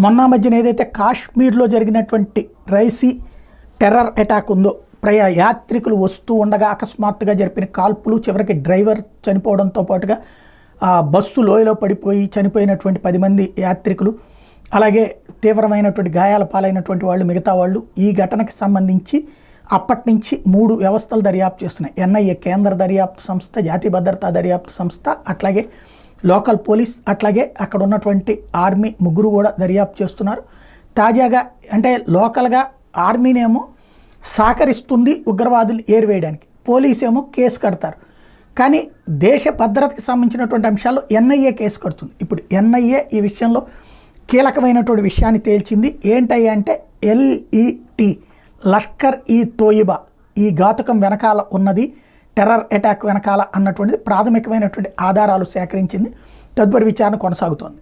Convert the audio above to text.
మొన్న మధ్యన ఏదైతే కాశ్మీర్లో జరిగినటువంటి రైసీ టెర్రర్ అటాక్ ఉందో, యాత్రికులు వస్తూ ఉండగా అకస్మాత్తుగా జరిపిన కాల్పులు, చివరికి డ్రైవర్ చనిపోవడంతో పాటుగా బస్సు లోయలో పడిపోయి చనిపోయినటువంటి 10 మంది యాత్రికులు, అలాగే తీవ్రమైనటువంటి గాయాల పాలైనటువంటి వాళ్ళు మిగతా వాళ్ళు, ఈ ఘటనకి సంబంధించి అప్పటి నుంచి 3 వ్యవస్థలు దర్యాప్తు చేస్తున్నాయి. ఎన్ఐఏ కేంద్ర దర్యాప్తు సంస్థ, జాతీయ భద్రతా దర్యాప్తు సంస్థ, అట్లాగే లోకల్ పోలీస్, అట్లాగే అక్కడ ఉన్నటువంటి ఆర్మీ, ముగ్గురు కూడా దర్యాప్తు చేస్తున్నారు. తాజాగా అంటే లోకల్గా ఆర్మీనేమో సహకరిస్తుంది ఉగ్రవాదులు ఏరివేయడానికి, పోలీస్ ఏమో కేసు కడతారు. కానీ దేశ భద్రతకి సంబంధించినటువంటి అంశాల్లో ఎన్ఐఏ కేసు కడుతుంది. ఇప్పుడు ఎన్ఐఏ ఈ విషయంలో కీలకమైనటువంటి విషయాన్ని తేల్చింది. ఏంటయ్యా అంటే LET, లష్కర్ ఈ తోయిబా, ఈ ఘాతుకం వెనకాల ఉన్నది, టెర్రర్ అటాక్ వెనకాల అన్నటువంటిది ప్రాథమికమైనటువంటి ఆధారాలు సేకరించింది. తదుపరి విచారణ కొనసాగుతోంది.